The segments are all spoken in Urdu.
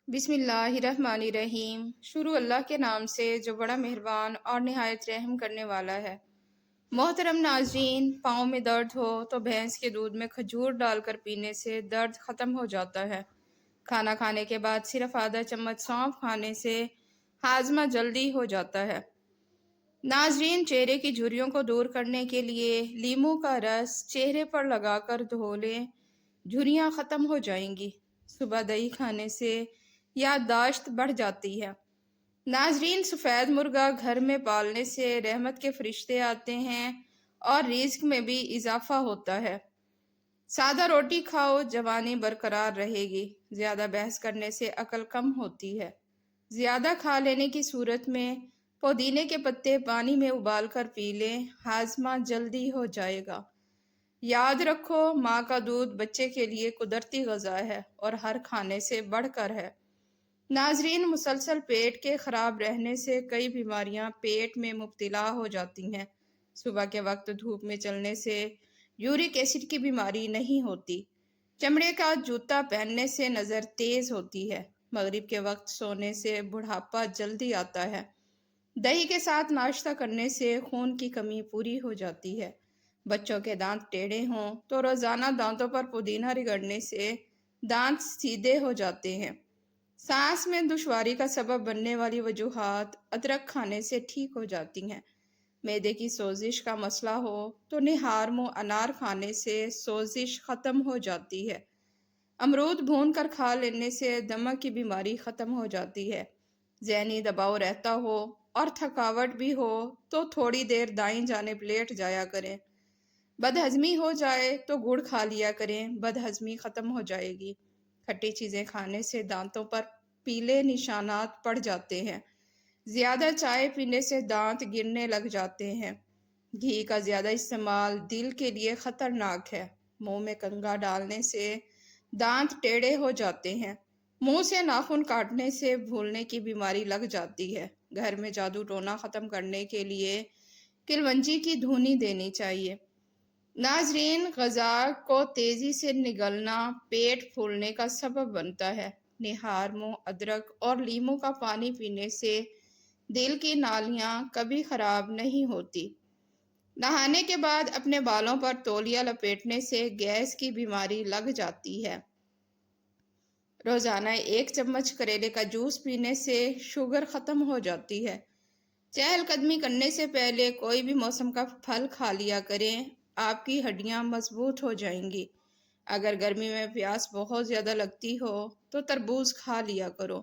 بسم اللہ الرحمن الرحیم۔ شروع اللہ کے نام سے جو بڑا مہربان اور نہایت رحم کرنے والا ہے۔ محترم ناظرین، پاؤں میں درد ہو تو بھینس کے دودھ میں کھجور ڈال کر پینے سے درد ختم ہو جاتا ہے۔ کھانا کھانے کے بعد صرف آدھا چمچ سونف کھانے سے ہاضمہ جلدی ہو جاتا ہے۔ ناظرین، چہرے کی جھریوں کو دور کرنے کے لیے لیموں کا رس چہرے پر لگا کر دھو لیں، جھریاں ختم ہو جائیں گی۔ صبح دہی کھانے سے یادداشت بڑھ جاتی ہے۔ ناظرین، سفید مرغا گھر میں پالنے سے رحمت کے فرشتے آتے ہیں اور رزق میں بھی اضافہ ہوتا ہے۔ سادہ روٹی کھاؤ، جوانی برقرار رہے گی۔ زیادہ بحث کرنے سے عقل کم ہوتی ہے۔ زیادہ کھا لینے کی صورت میں پودینے کے پتے پانی میں ابال کر پی لیں، ہاضمہ جلدی ہو جائے گا۔ یاد رکھو، ماں کا دودھ بچے کے لیے قدرتی غذا ہے اور ہر کھانے سے بڑھ کر ہے۔ ناظرین، مسلسل پیٹ کے خراب رہنے سے کئی بیماریاں پیٹ میں مبتلا ہو جاتی ہیں۔ صبح کے وقت دھوپ میں چلنے سے یورک ایسڈ کی بیماری نہیں ہوتی۔ چمڑے کا جوتا پہننے سے نظر تیز ہوتی ہے۔ مغرب کے وقت سونے سے بڑھاپا جلدی آتا ہے۔ دہی کے ساتھ ناشتہ کرنے سے خون کی کمی پوری ہو جاتی ہے۔ بچوں کے دانت ٹیڑھے ہوں تو روزانہ دانتوں پر پودینہ رگڑنے سے دانت سیدھے ہو جاتے ہیں۔ سانس میں دشواری کا سبب بننے والی وجوہات ادرک کھانے سے ٹھیک ہو جاتی ہیں۔ معدے کی سوزش کا مسئلہ ہو تو نہار منہ انار کھانے سے سوزش ختم ہو جاتی ہے۔ امرود بھون کر کھا لینے سے دمہ کی بیماری ختم ہو جاتی ہے۔ ذہنی دباؤ رہتا ہو اور تھکاوٹ بھی ہو تو تھوڑی دیر دائیں جانب لیٹ جایا کریں۔ بدہضمی ہو جائے تو گڑ کھا لیا کریں، بدہضمی ختم ہو جائے گی۔ کھٹی چیزیں کھانے سے دانتوں پر پیلے نشانات پڑ جاتے ہیں۔ زیادہ چائے پینے سے دانت گرنے لگ جاتے ہیں۔ گھی کا زیادہ استعمال دل کے لیے خطرناک ہے۔ منہ میں کنگھا ڈالنے سے دانت ٹیڑھے ہو جاتے ہیں۔ منہ سے ناخن کاٹنے سے بھولنے کی بیماری لگ جاتی ہے۔ گھر میں جادو ٹونا ختم کرنے کے لیے کلونجی کی دھونی دینی چاہیے۔ ناظرین، غذا کو تیزی سے نگلنا پیٹ پھولنے کا سبب بنتا ہے۔ نہار منہ ادرک اور لیموں کا پانی پینے سے دل کی نالیاں کبھی خراب نہیں ہوتی۔ نہانے کے بعد اپنے بالوں پر تولیہ لپیٹنے سے گیس کی بیماری لگ جاتی ہے۔ روزانہ 1 چمچ کریلے کا جوس پینے سے شوگر ختم ہو جاتی ہے۔ چہل قدمی کرنے سے پہلے کوئی بھی موسم کا پھل کھا لیا کریں، آپ کی ہڈیاں مضبوط ہو جائیں گی۔ اگر گرمی میں پیاس بہت زیادہ لگتی ہو تو تربوز کھا لیا کرو۔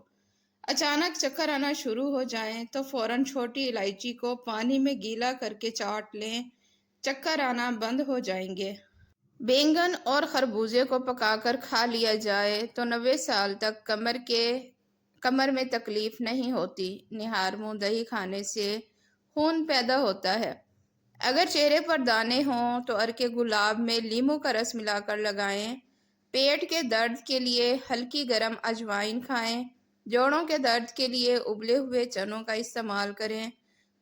اچانک چکر آنا شروع ہو جائیں تو فوراً چھوٹی الائچی کو پانی میں گیلا کر کے چاٹ لیں، چکر آنا بند ہو جائیں گے۔ بینگن اور خربوزے کو پکا کر کھا لیا جائے تو 90 سال تک کمر میں تکلیف نہیں ہوتی۔ نہار منہ دہی کھانے سے خون پیدا ہوتا ہے۔ اگر چہرے پر دانے ہوں تو عرق گلاب میں لیموں کا رس ملا کر لگائیں۔ پیٹ کے درد کے لیے ہلکی گرم اجوائن کھائیں۔ جوڑوں کے درد کے لیے ابلے ہوئے چنوں کا استعمال کریں۔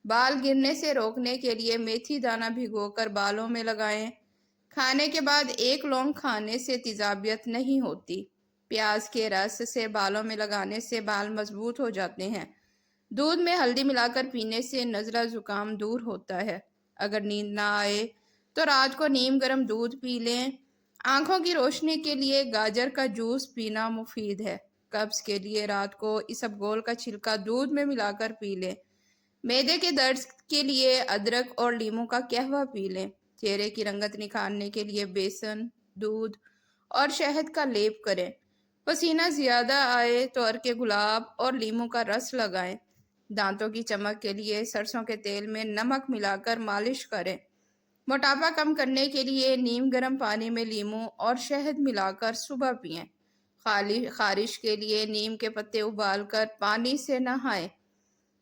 بال گرنے سے روکنے کے لیے میتھی دانہ بھگو کر بالوں میں لگائیں۔ کھانے کے بعد 1 لونگ کھانے سے تیزابیت نہیں ہوتی۔ پیاز کے رس سے بالوں میں لگانے سے بال مضبوط ہو جاتے ہیں۔ دودھ میں ہلدی ملا کر پینے سے نزلہ زکام دور ہوتا ہے۔ اگر نیند نہ آئے تو رات کو نیم گرم دودھ پی لیں۔ آنکھوں کی روشنی کے لیے گاجر کا جوس پینا مفید ہے۔ قبض کے لیے رات کو اسبگول کا چھلکا دودھ میں ملا کر پی لیں۔ معدے کے درد کے لیے ادرک اور لیموں کا قہوہ پی لیں۔ چہرے کی رنگت نکھارنے کے لیے بیسن، دودھ اور شہد کا لیپ کریں۔ پسینہ زیادہ آئے تو عرق گلاب اور لیموں کا رس لگائیں۔ دانتوں کی چمک کے لیے سرسوں کے تیل میں نمک ملا کر مالش کریں۔ موٹاپا کم کرنے کے لیے نیم گرم پانی میں لیموں اور شہد ملا کر صبح پئیں۔ خارش کے لیے نیم کے پتے ابال کر پانی سے نہائیں۔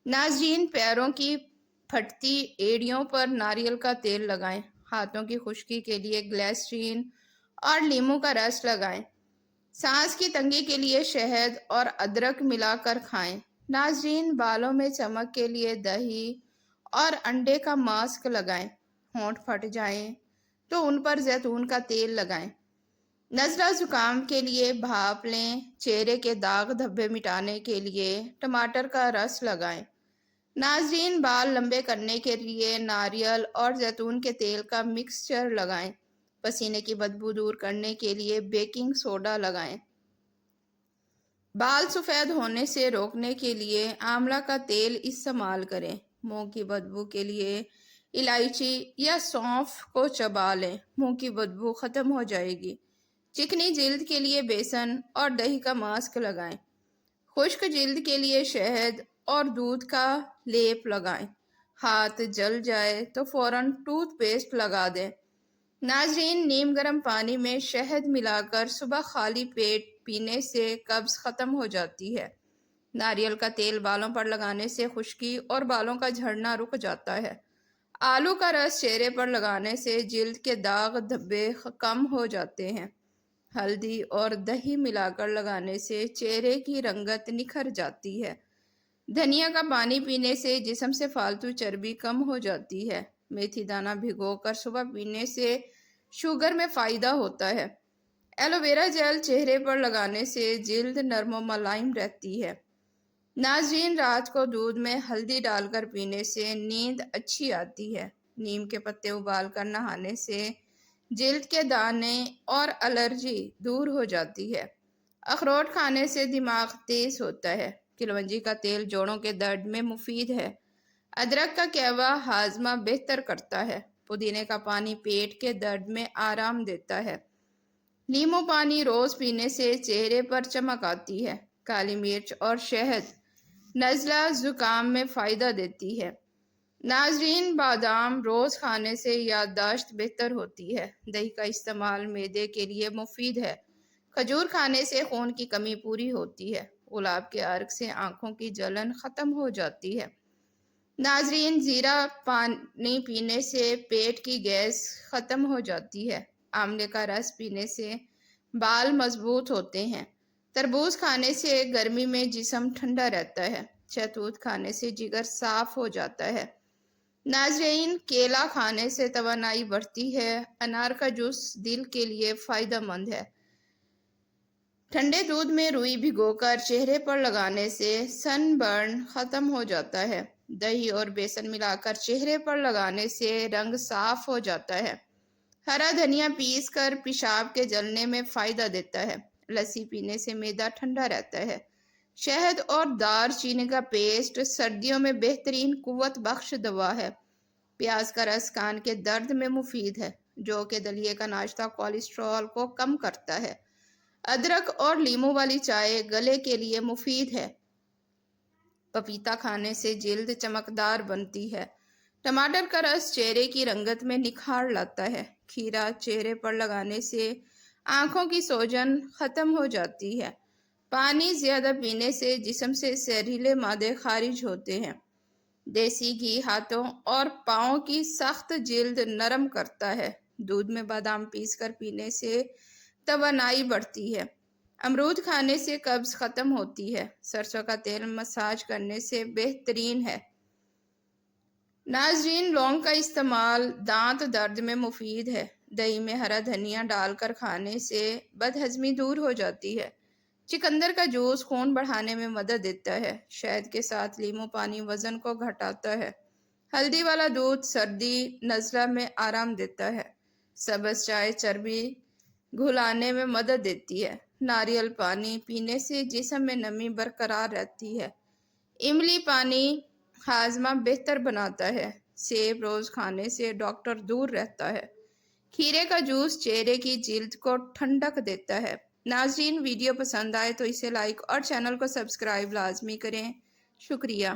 ناظرین، پیروں کی پھٹتی ایڑیوں پر ناریل کا تیل لگائیں۔ ہاتھوں کی خشکی کے لیے گلیسرین اور لیموں کا رس لگائیں۔ سانس کی تنگی کے لیے شہد اور ادرک ملا کر کھائیں۔ ناظرین، بالوں میں چمک کے لیے دہی اور انڈے کا ماسک لگائیں۔ ہونٹ پھٹ جائیں تو ان پر زیتون کا تیل لگائیں۔ نزلہ زکام کے لیے بھاپ لیں۔ چہرے کے داغ دھبے مٹانے کے لیے ٹماٹر کا رس لگائیں۔ ناظرین، بال لمبے کرنے کے لیے ناریل اور زیتون کے تیل کا مکسچر لگائیں۔ پسینے کی بدبو دور کرنے کے لیے بیکنگ سوڈا لگائیں۔ بال سفید ہونے سے روکنے کے لیے آملہ کا تیل استعمال کریں۔ منہ کی بدبو کے لیے الائچی یا سونف کو چبا لیں، منہ کی بدبو ختم ہو جائے گی۔ چکنی جلد کے لیے بیسن اور دہی کا ماسک لگائیں۔ خشک جلد کے لیے شہد اور دودھ کا لیپ لگائیں۔ ہاتھ جل جائے تو فوراً ٹوتھ پیسٹ لگا دیں۔ ناظرین، نیم گرم پانی میں شہد ملا کر صبح خالی پیٹ پینے سے قبض ختم ہو جاتی ہے۔ ناریل کا تیل بالوں پر لگانے سے خشکی اور بالوں کا جھڑنا رک جاتا ہے۔ آلو کا رس چہرے پر لگانے سے جلد کے داغ دھبے کم ہو جاتے ہیں۔ ہلدی اور دہی ملا کر لگانے سے چہرے کی رنگت نکھر جاتی ہے۔ دھنیا کا پانی پینے سے جسم سے فالتو چربی کم ہو جاتی ہے۔ میتھی دانہ بھگو کر صبح پینے سے شوگر میں فائدہ ہوتا ہے۔ ایلو ویرا جیل چہرے پر لگانے سے جلد نرم و ملائم رہتی ہے۔ ناظرین، رات کو دودھ میں ہلدی ڈال کر پینے سے نیند اچھی آتی ہے۔ نیم کے پتے ابال کر نہانے سے جلد کے دانے اور الرجی دور ہو جاتی ہے۔ اخروٹ کھانے سے دماغ تیز ہوتا ہے۔ کلونجی کا تیل جوڑوں کے درد میں مفید ہے۔ ادرک کا کہوہ ہاضمہ بہتر کرتا ہے۔ پودینے کا پانی پیٹ کے درد میں آرام دیتا ہے۔ لیمو پانی روز پینے سے چہرے پر چمک آتی ہے۔ کالی مرچ اور شہد نزلہ زکام میں فائدہ دیتی ہے۔ ناظرین، بادام روز کھانے سے یادداشت بہتر ہوتی ہے۔ دہی کا استعمال معدے کے لیے مفید ہے۔ کھجور کھانے سے خون کی کمی پوری ہوتی ہے۔ گلاب کے عرق سے آنکھوں کی جلن ختم ہو جاتی ہے۔ ناظرین، زیرہ پانی پینے سے پیٹ کی گیس ختم ہو جاتی ہے۔ آملے کا رس پینے سے بال مضبوط ہوتے ہیں۔ تربوز کھانے سے گرمی میں جسم ٹھنڈا رہتا ہے۔ شہتوت کھانے سے جگر صاف ہو جاتا ہے۔ ناظرین، کیلا کھانے سے توانائی بڑھتی ہے۔ انار کا جوس دل کے لیے فائدہ مند ہے۔ ٹھنڈے دودھ میں روئی بھگو کر چہرے پر لگانے سے سن برن ختم ہو جاتا ہے۔ دہی اور بیسن ملا کر چہرے پر لگانے سے رنگ صاف ہو جاتا ہے۔ ہرا دھنیا پیس کر پیشاب کے جلنے میں فائدہ دیتا ہے۔ لسی پینے سے معدہ ٹھنڈا رہتا ہے۔ شہد اور دار چینی کا پیسٹ سردیوں میں بہترین قوت بخش دوا ہے۔ پیاز کا رس کان کے درد میں مفید ہے۔ جو کہ دلیے کا ناشتہ کولیسٹرول کو کم کرتا ہے۔ ادرک اور لیمو والی چائے گلے کے لیے مفید ہے۔ پپیتا کھانے سے جلد چمکدار بنتی ہے۔ ٹماٹر کا رس چہرے کی رنگت میں نکھار لاتا ہے۔ کھیرا چہرے پر لگانے سے آنکھوں کی سوجن ختم ہو جاتی ہے۔ پانی زیادہ پینے سے جسم سے زہریلے مادے خارج ہوتے ہیں۔ دیسی گھی ہاتھوں اور پاؤں کی سخت جلد نرم کرتا ہے۔ دودھ میں بادام پیس کر پینے سے توانائی بڑھتی ہے۔ امرود کھانے سے قبض ختم ہوتی ہے۔ سرسوں کا تیل مساج کرنے سے بہترین ہے۔ ناظرین، لونگ کا استعمال دانت درد میں مفید ہے۔ دہی میں ہرا دھنیا ڈال کر کھانے سے بدہضمی دور ہو جاتی ہے۔ چقندر کا جوس خون بڑھانے میں مدد دیتا ہے۔ شہد کے ساتھ لیمو پانی وزن کو گھٹاتا ہے۔ ہلدی والا دودھ سردی نزلہ میں آرام دیتا ہے۔ سبز چائے چربی گھلانے میں مدد دیتی ہے۔ ناریل پانی پینے سے جسم میں نمی برقرار رہتی ہے۔ املی پانی ہاضمہ بہتر بناتا ہے۔ سیب روز کھانے سے ڈاکٹر دور رہتا ہے۔ کھیرے کا جوس چہرے کی جلد کو ٹھنڈک دیتا ہے۔ ناظرین، ویڈیو پسند آئے تو اسے لائک اور چینل کو سبسکرائب لازمی کریں۔ شکریہ۔